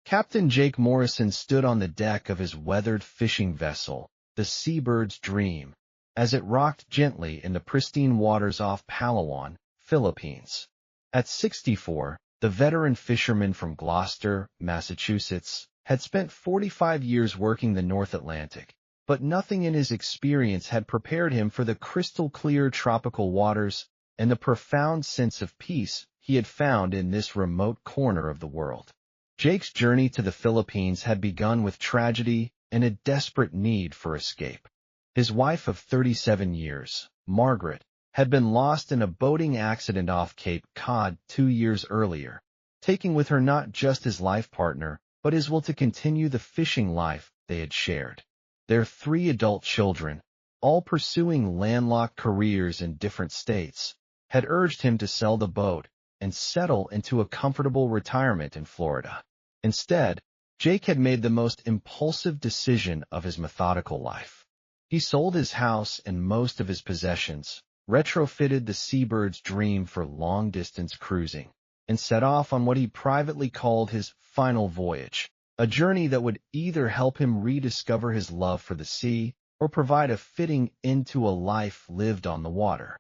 Captain Jake Morrison stood on the deck of his weathered fishing vessel, the Seabird's Dream, as it rocked gently in the pristine waters off Palawan, Philippines. At 64, the veteran fisherman from Gloucester, Massachusetts, had spent 45 years working the North Atlantic, but nothing in his experience had prepared him for the crystal-clear tropical waters and the profound sense of peace he had found in this remote corner of the world. Jake's journey to the Philippines had begun with tragedy and a desperate need for escape. His wife of 37 years, Margaret, had been lost in a boating accident off Cape Cod 2 years earlier, taking with her not just his life partner, but his will to continue the fishing life they had shared. Their 3 adult children, all pursuing landlocked careers in different states, had urged him to sell the boat and settle into a comfortable retirement in Florida. Instead, Jake had made the most impulsive decision of his methodical life. He sold his house and most of his possessions, retrofitted the Seabird's Dream for long-distance cruising, and set off on what he privately called his final voyage, a journey that would either help him rediscover his love for the sea or provide a fitting end to a life lived on the water.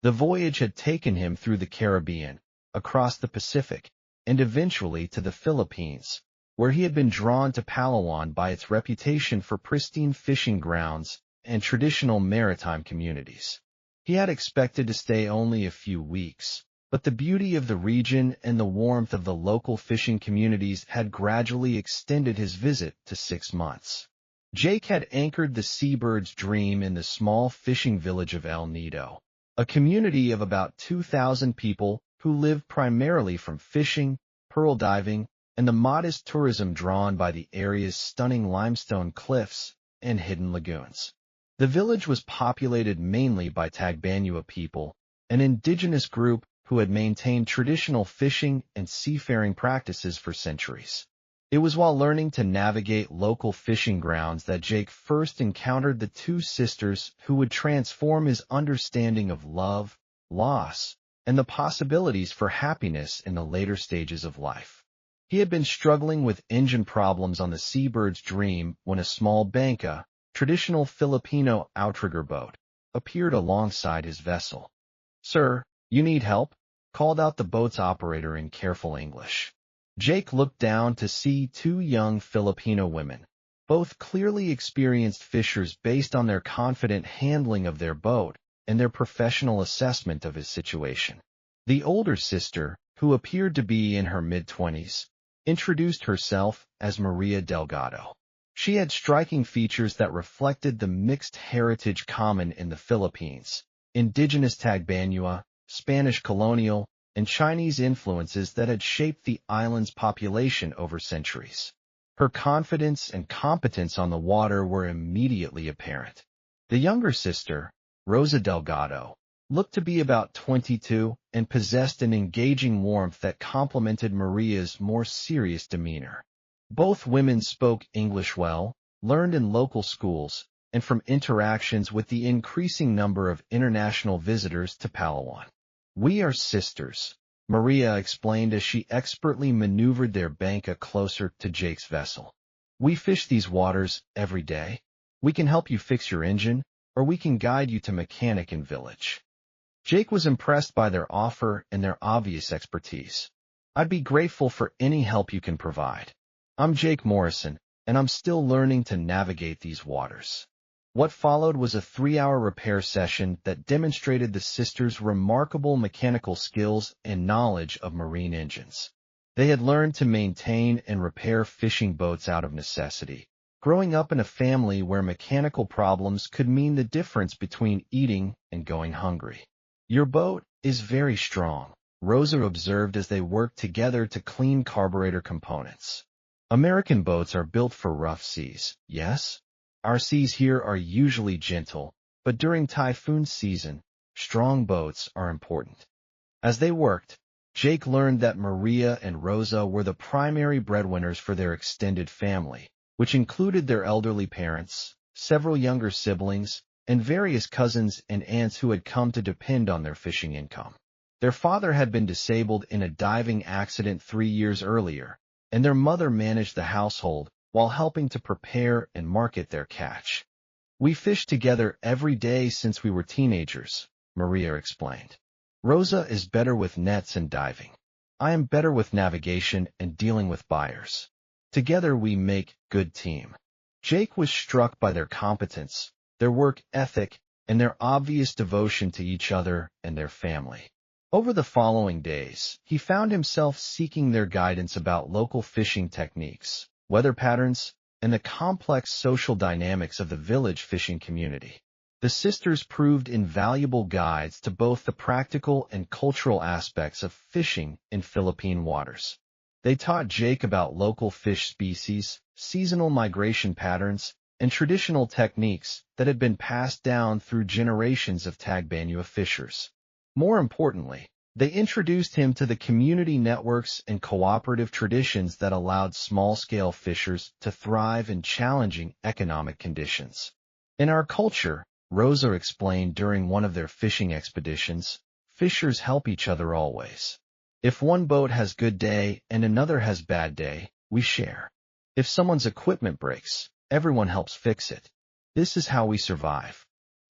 The voyage had taken him through the Caribbean, across the Pacific, and eventually to the Philippines, where he had been drawn to Palawan by its reputation for pristine fishing grounds and traditional maritime communities. He had expected to stay only a few weeks, but the beauty of the region and the warmth of the local fishing communities had gradually extended his visit to 6 months. Jake had anchored the Seabird's Dream in the small fishing village of El Nido, a community of about 2,000 people who lived primarily from fishing, pearl diving, and the modest tourism drawn by the area's stunning limestone cliffs and hidden lagoons. The village was populated mainly by Tagbanua people, an indigenous group who had maintained traditional fishing and seafaring practices for centuries. It was while learning to navigate local fishing grounds that Jake first encountered the 2 sisters who would transform his understanding of love, loss, and the possibilities for happiness in the later stages of life. He had been struggling with engine problems on the Seabird's Dream when a small banca, traditional Filipino outrigger boat, appeared alongside his vessel. "Sir, you need help?" called out the boat's operator in careful English. Jake looked down to see 2 young Filipino women, both clearly experienced fishers based on their confident handling of their boat and their professional assessment of his situation. The older sister, who appeared to be in her mid-20s, introduced herself as Maria Delgado. She had striking features that reflected the mixed heritage common in the Philippines, indigenous Tagbanua, Spanish colonial, and Chinese influences that had shaped the island's population over centuries. Her confidence and competence on the water were immediately apparent. The younger sister, Rosa Delgado, looked to be about 22 and possessed an engaging warmth that complemented Maria's more serious demeanor. Both women spoke English well, learned in local schools, and from interactions with the increasing number of international visitors to Palawan. "We are sisters," Maria explained as she expertly maneuvered their banca closer to Jake's vessel. "We fish these waters every day. We can help you fix your engine, or we can guide you to mechanic in village." Jake was impressed by their offer and their obvious expertise. "I'd be grateful for any help you can provide. I'm Jake Morrison, and I'm still learning to navigate these waters." What followed was a 3-hour repair session that demonstrated the sisters' remarkable mechanical skills and knowledge of marine engines. They had learned to maintain and repair fishing boats out of necessity, growing up in a family where mechanical problems could mean the difference between eating and going hungry. "Your boat is very strong," Rosa observed as they worked together to clean carburetor components. "American boats are built for rough seas, yes? Our seas here are usually gentle, but during typhoon season, strong boats are important." As they worked, Jake learned that Maria and Rosa were the primary breadwinners for their extended family, which included their elderly parents, several younger siblings, and various cousins and aunts who had come to depend on their fishing income. Their father had been disabled in a diving accident 3 years earlier, and their mother managed the household while helping to prepare and market their catch. We fished together every day since we were teenagers, Maria explained. Rosa is better with nets and diving. I am better with navigation and dealing with buyers. Together we make good team. Jake was struck by their competence, their work ethic, and their obvious devotion to each other and their family. Over the following days, he found himself seeking their guidance about local fishing techniques, weather patterns, and the complex social dynamics of the village fishing community. The sisters proved invaluable guides to both the practical and cultural aspects of fishing in Philippine waters. They taught Jake about local fish species, seasonal migration patterns, and traditional techniques that had been passed down through generations of Tagbanua fishers. More importantly, they introduced him to the community networks and cooperative traditions that allowed small-scale fishers to thrive in challenging economic conditions. In our culture, Rosa explained during one of their fishing expeditions, fishers help each other always. If one boat has good day and another has bad day, we share. If someone's equipment breaks, everyone helps fix it. This is how we survive.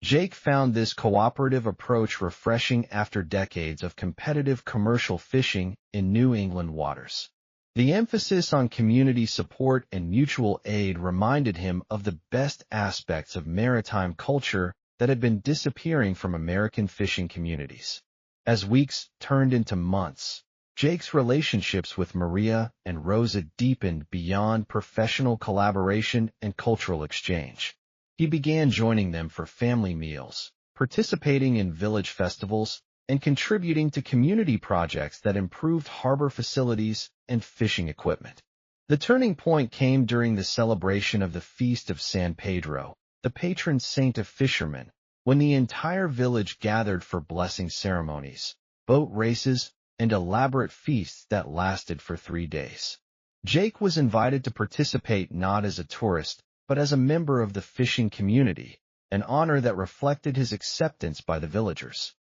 Jake found this cooperative approach refreshing after decades of competitive commercial fishing in New England waters. The emphasis on community support and mutual aid reminded him of the best aspects of maritime culture that had been disappearing from American fishing communities. As weeks turned into months, Jake's relationships with Maria and Rosa deepened beyond professional collaboration and cultural exchange. He began joining them for family meals, participating in village festivals, and contributing to community projects that improved harbor facilities and fishing equipment. The turning point came during the celebration of the Feast of San Pedro, the patron saint of fishermen, when the entire village gathered for blessing ceremonies, boat races, and elaborate feasts that lasted for 3 days. Jake was invited to participate not as a tourist, but as a member of the fishing community, an honor that reflected his acceptance by the villagers.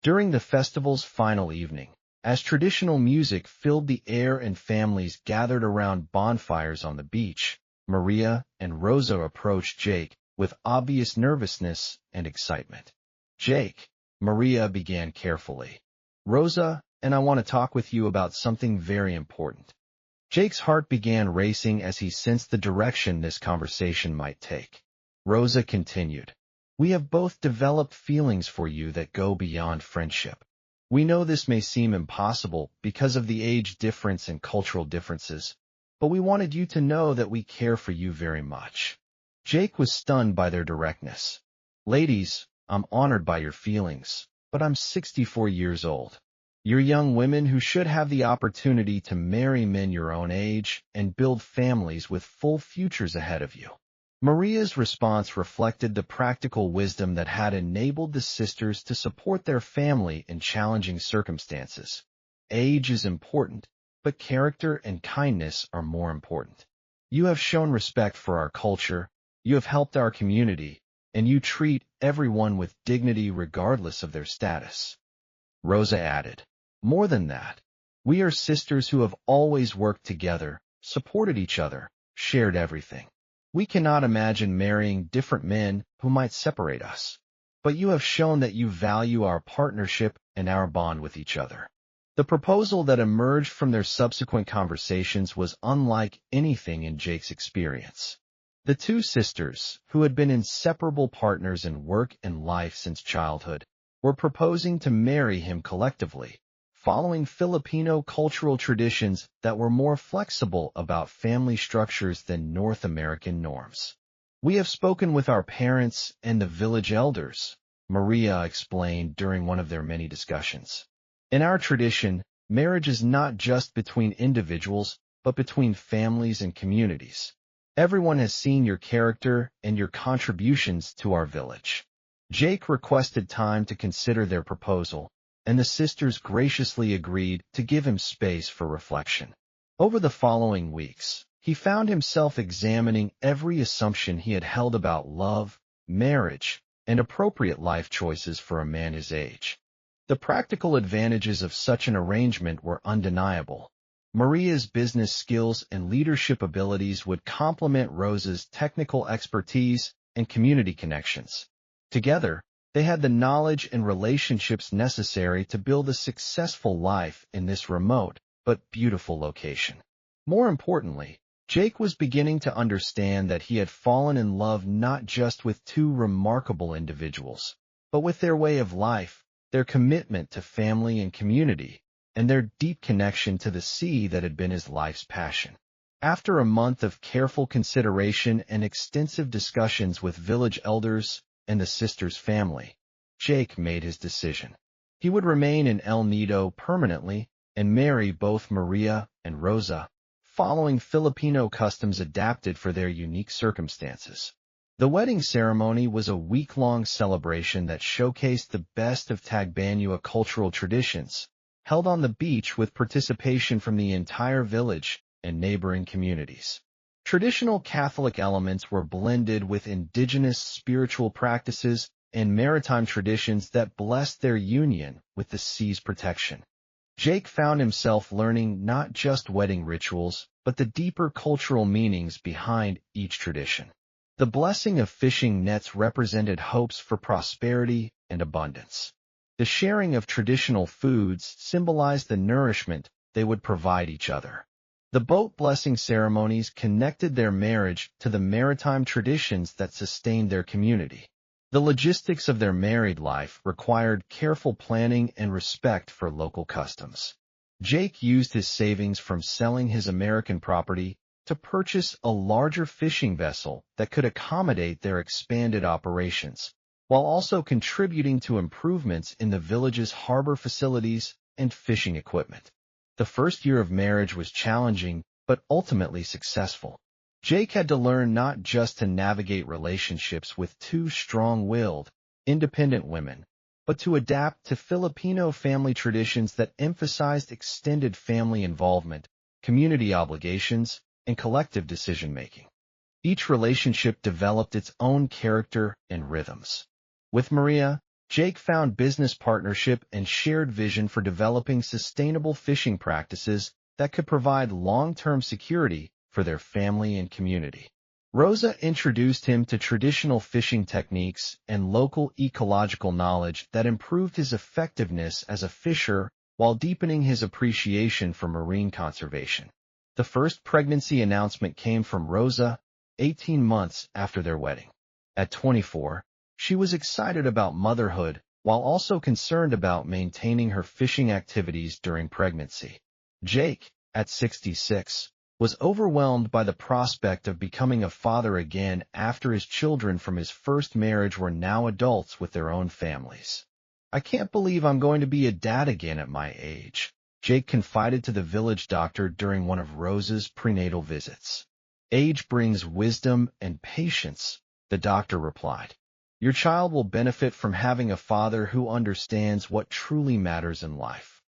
During the festival's final evening, as traditional music filled the air and families gathered around bonfires on the beach, Maria and Rosa approached Jake with obvious nervousness and excitement. "Jake," Maria began carefully. "Rosa and I want to talk with you about something very important." Jake's heart began racing as he sensed the direction this conversation might take. Rosa continued, "We have both developed feelings for you that go beyond friendship. We know this may seem impossible because of the age difference and cultural differences, but we wanted you to know that we care for you very much." Jake was stunned by their directness. "Ladies, I'm honored by your feelings, but I'm 64 years old. You're young women who should have the opportunity to marry men your own age and build families with full futures ahead of you." Maria's response reflected the practical wisdom that had enabled the sisters to support their family in challenging circumstances. Age is important, but character and kindness are more important. You have shown respect for our culture, you have helped our community, and you treat everyone with dignity regardless of their status. Rosa added, "More than that, we are sisters who have always worked together, supported each other, shared everything. We cannot imagine marrying different men who might separate us. But you have shown that you value our partnership and our bond with each other." The proposal that emerged from their subsequent conversations was unlike anything in Jake's experience. The two sisters, who had been inseparable partners in work and life since childhood, were proposing to marry him collectively, following Filipino cultural traditions that were more flexible about family structures than North American norms. "We have spoken with our parents and the village elders," Maria explained during one of their many discussions. "In our tradition, marriage is not just between individuals, but between families and communities. Everyone has seen your character and your contributions to our village." Jake requested time to consider their proposal, and the sisters graciously agreed to give him space for reflection. Over the following weeks, he found himself examining every assumption he had held about love, marriage, and appropriate life choices for a man his age. The practical advantages of such an arrangement were undeniable. Maria's business skills and leadership abilities would complement Rosa's technical expertise and community connections. Together, they had the knowledge and relationships necessary to build a successful life in this remote but beautiful location. More importantly, Jake was beginning to understand that he had fallen in love not just with two remarkable individuals, but with their way of life, their commitment to family and community, and their deep connection to the sea that had been his life's passion. After a month of careful consideration and extensive discussions with village elders and the sisters' family, Jake made his decision. He would remain in El Nido permanently and marry both Maria and Rosa, following Filipino customs adapted for their unique circumstances. The wedding ceremony was a week-long celebration that showcased the best of Tagbanua cultural traditions, held on the beach with participation from the entire village and neighboring communities. Traditional Catholic elements were blended with indigenous spiritual practices and maritime traditions that blessed their union with the sea's protection. Jake found himself learning not just wedding rituals, but the deeper cultural meanings behind each tradition. The blessing of fishing nets represented hopes for prosperity and abundance. The sharing of traditional foods symbolized the nourishment they would provide each other. The boat blessing ceremonies connected their marriage to the maritime traditions that sustained their community. The logistics of their married life required careful planning and respect for local customs. Jake used his savings from selling his American property to purchase a larger fishing vessel that could accommodate their expanded operations, while also contributing to improvements in the village's harbor facilities and fishing equipment. The first year of marriage was challenging, but ultimately successful. Jake had to learn not just to navigate relationships with two strong-willed, independent women, but to adapt to Filipino family traditions that emphasized extended family involvement, community obligations, and collective decision-making. Each relationship developed its own character and rhythms. With Maria, Jake found business partnership and shared vision for developing sustainable fishing practices that could provide long-term security for their family and community. Rosa introduced him to traditional fishing techniques and local ecological knowledge that improved his effectiveness as a fisher while deepening his appreciation for marine conservation. The first pregnancy announcement came from Rosa, 18 months after their wedding. At 24, she was excited about motherhood while also concerned about maintaining her fishing activities during pregnancy. Jake, at 66, was overwhelmed by the prospect of becoming a father again after his children from his first marriage were now adults with their own families. "I can't believe I'm going to be a dad again at my age," Jake confided to the village doctor during one of Rosa's prenatal visits. "Age brings wisdom and patience," the doctor replied. "Your child will benefit from having a father who understands what truly matters in life."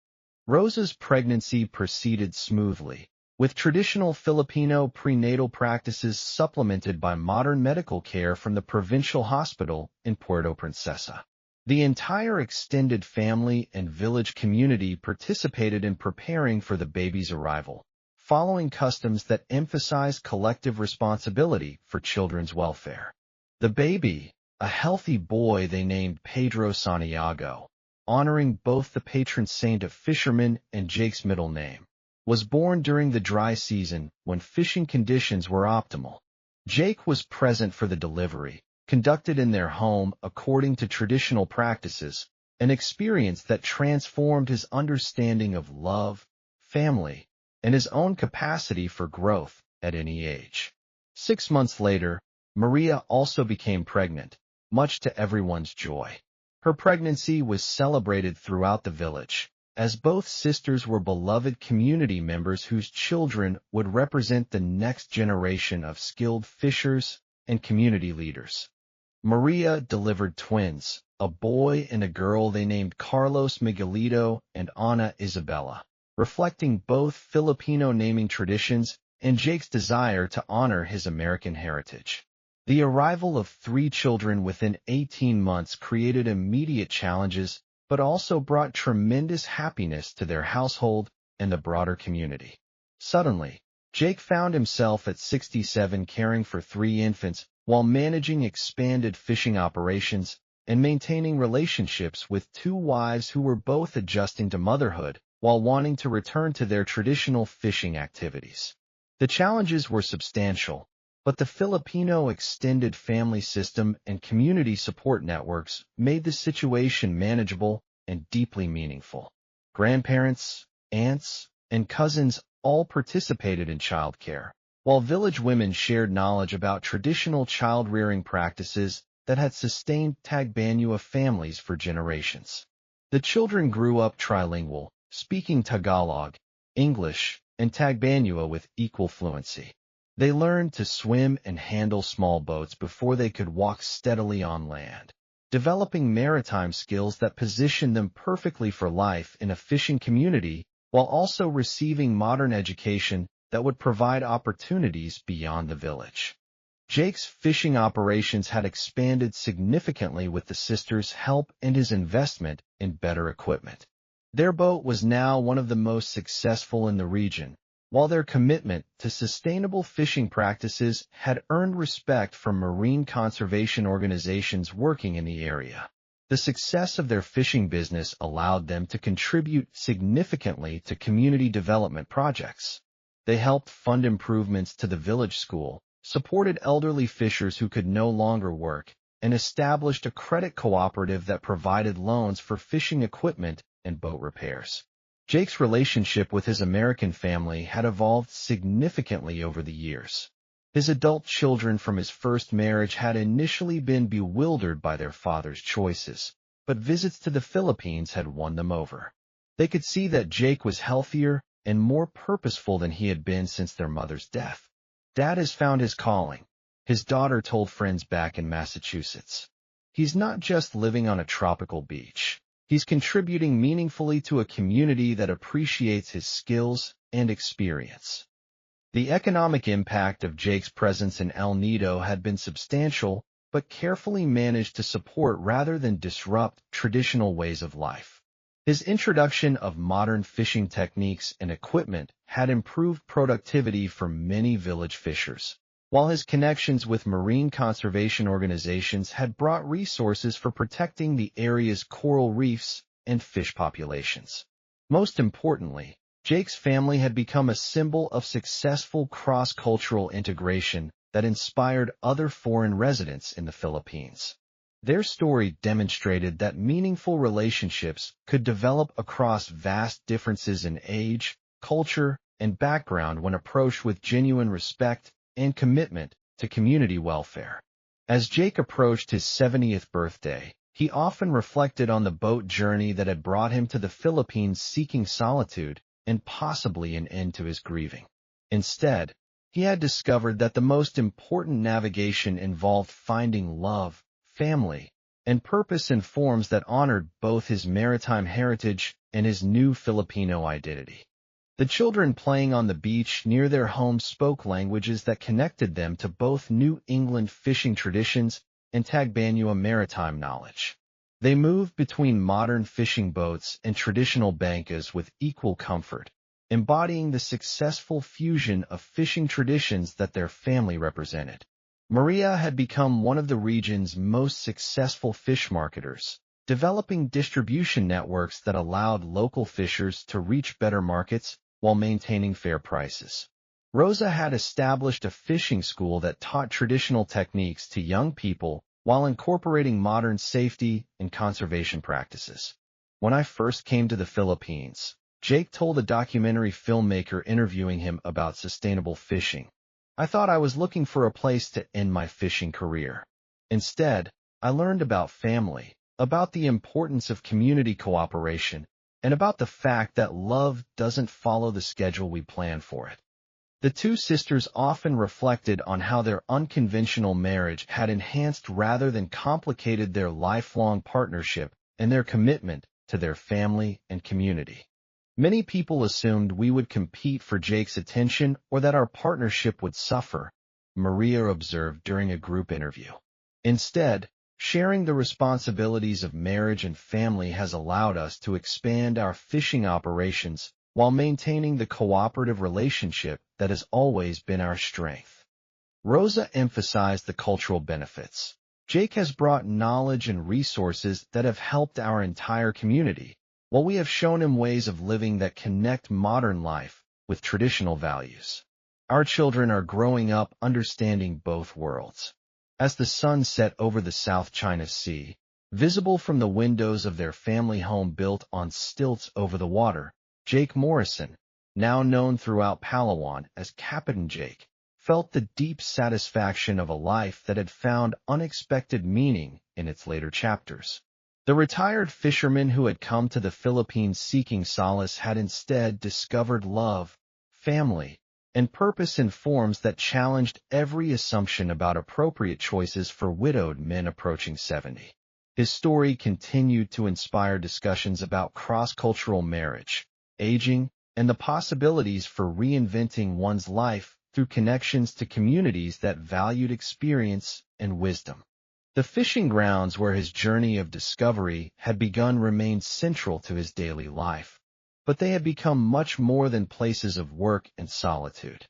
Rosa's pregnancy proceeded smoothly, with traditional Filipino prenatal practices supplemented by modern medical care from the provincial hospital in Puerto Princesa. The entire extended family and village community participated in preparing for the baby's arrival, following customs that emphasize collective responsibility for children's welfare. The baby, a healthy boy they named Pedro Santiago, honoring both the patron saint of Fisherman and Jake's middle name, was born during the dry season when fishing conditions were optimal. Jake was present for the delivery, conducted in their home according to traditional practices, an experience that transformed his understanding of love, family, and his own capacity for growth at any age. 6 months later, Maria also became pregnant, much to everyone's joy. Her pregnancy was celebrated throughout the village, as both sisters were beloved community members whose children would represent the next generation of skilled fishers and community leaders. Maria delivered twins, a boy and a girl they named Carlos Miguelito and Ana Isabella, reflecting both Filipino naming traditions and Jake's desire to honor his American heritage. The arrival of 3 children within 18 months created immediate challenges, but also brought tremendous happiness to their household and the broader community. Suddenly, Jake found himself at 67 caring for 3 infants while managing expanded fishing operations and maintaining relationships with 2 wives who were both adjusting to motherhood while wanting to return to their traditional fishing activities. The challenges were substantial, but the Filipino extended family system and community support networks made the situation manageable and deeply meaningful. Grandparents, aunts, and cousins all participated in childcare, while village women shared knowledge about traditional child-rearing practices that had sustained Tagbanua families for generations. The children grew up trilingual, speaking Tagalog, English, and Tagbanua with equal fluency. They learned to swim and handle small boats before they could walk steadily on land, developing maritime skills that positioned them perfectly for life in a fishing community while also receiving modern education that would provide opportunities beyond the village. Jake's fishing operations had expanded significantly with the sisters' help and his investment in better equipment. Their boat was now one of the most successful in the region, while their commitment to sustainable fishing practices had earned respect from marine conservation organizations working in the area. The success of their fishing business allowed them to contribute significantly to community development projects. They helped fund improvements to the village school, supported elderly fishers who could no longer work, and established a credit cooperative that provided loans for fishing equipment and boat repairs. Jake's relationship with his American family had evolved significantly over the years. His adult children from his first marriage had initially been bewildered by their father's choices, but visits to the Philippines had won them over. They could see that Jake was healthier and more purposeful than he had been since their mother's death. "Dad has found his calling," his daughter told friends back in Massachusetts. "He's not just living on a tropical beach. He's contributing meaningfully to a community that appreciates his skills and experience." The economic impact of Jake's presence in El Nido had been substantial, but carefully managed to support rather than disrupt traditional ways of life. His introduction of modern fishing techniques and equipment had improved productivity for many village fishers, while his connections with marine conservation organizations had brought resources for protecting the area's coral reefs and fish populations. Most importantly, Jake's family had become a symbol of successful cross-cultural integration that inspired other foreign residents in the Philippines. Their story demonstrated that meaningful relationships could develop across vast differences in age, culture, and background when approached with genuine respect and commitment to community welfare. As Jake approached his 70th birthday, he often reflected on the boat journey that had brought him to the Philippines seeking solitude and possibly an end to his grieving. Instead, he had discovered that the most important navigation involved finding love, family, and purpose in forms that honored both his maritime heritage and his new Filipino identity. The children playing on the beach near their home spoke languages that connected them to both New England fishing traditions and Tagbanua maritime knowledge. They moved between modern fishing boats and traditional bankas with equal comfort, embodying the successful fusion of fishing traditions that their family represented. Maria had become one of the region's most successful fish marketers, developing distribution networks that allowed local fishers to reach better markets while maintaining fair prices. Rosa had established a fishing school that taught traditional techniques to young people while incorporating modern safety and conservation practices. "When I first came to the Philippines," Jake told a documentary filmmaker interviewing him about sustainable fishing, "I thought I was looking for a place to end my fishing career. Instead, I learned about family, about the importance of community cooperation, and about the fact that love doesn't follow the schedule we plan for it." The two sisters often reflected on how their unconventional marriage had enhanced rather than complicated their lifelong partnership and their commitment to their family and community. "Many people assumed we would compete for Jake's attention or that our partnership would suffer," Maria observed during a group interview. "Instead, sharing the responsibilities of marriage and family has allowed us to expand our fishing operations while maintaining the cooperative relationship that has always been our strength. Rosa emphasized the cultural benefits. Jake has brought knowledge and resources that have helped our entire community, while we have shown him ways of living that connect modern life with traditional values. Our children are growing up understanding both worlds. As the sun set over the South China Sea, visible from the windows of their family home built on stilts over the water, Jake Morrison, now known throughout Palawan as Captain Jake, felt the deep satisfaction of a life that had found unexpected meaning in its later chapters. The retired fisherman who had come to the Philippines seeking solace had instead discovered love, family, and purpose in forms that challenged every assumption about appropriate choices for widowed men approaching 70. His story continued to inspire discussions about cross-cultural marriage, aging, and the possibilities for reinventing one's life through connections to communities that valued experience and wisdom. The fishing grounds where his journey of discovery had begun remained central to his daily life, but they had become much more than places of work and solitude.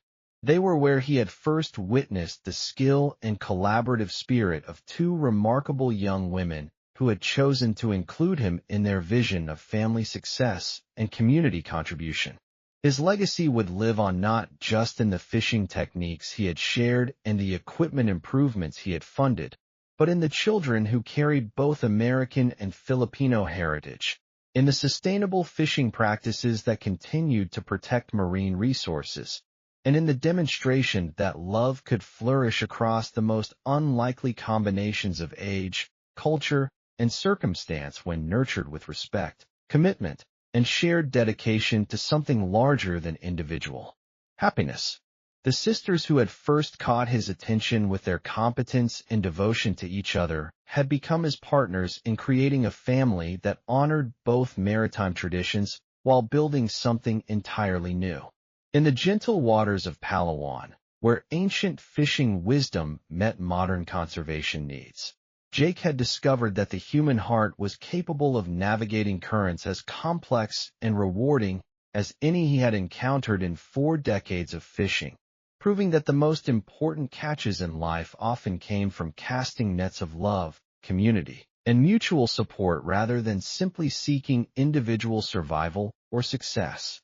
They were where he had first witnessed the skill and collaborative spirit of two remarkable young women who had chosen to include him in their vision of family success and community contribution. His legacy would live on not just in the fishing techniques he had shared and the equipment improvements he had funded, but in the children who carried both American and Filipino heritage, in the sustainable fishing practices that continued to protect marine resources, and in the demonstration that love could flourish across the most unlikely combinations of age, culture, and circumstance when nurtured with respect, commitment, and shared dedication to something larger than individual happiness. The sisters who had first caught his attention with their competence and devotion to each other had become his partners in creating a family that honored both maritime traditions while building something entirely new. In the gentle waters of Palawan, where ancient fishing wisdom met modern conservation needs, Jake had discovered that the human heart was capable of navigating currents as complex and rewarding as any he had encountered in 4 decades of fishing, proving that the most important catches in life often came from casting nets of love, community, and mutual support rather than simply seeking individual survival or success.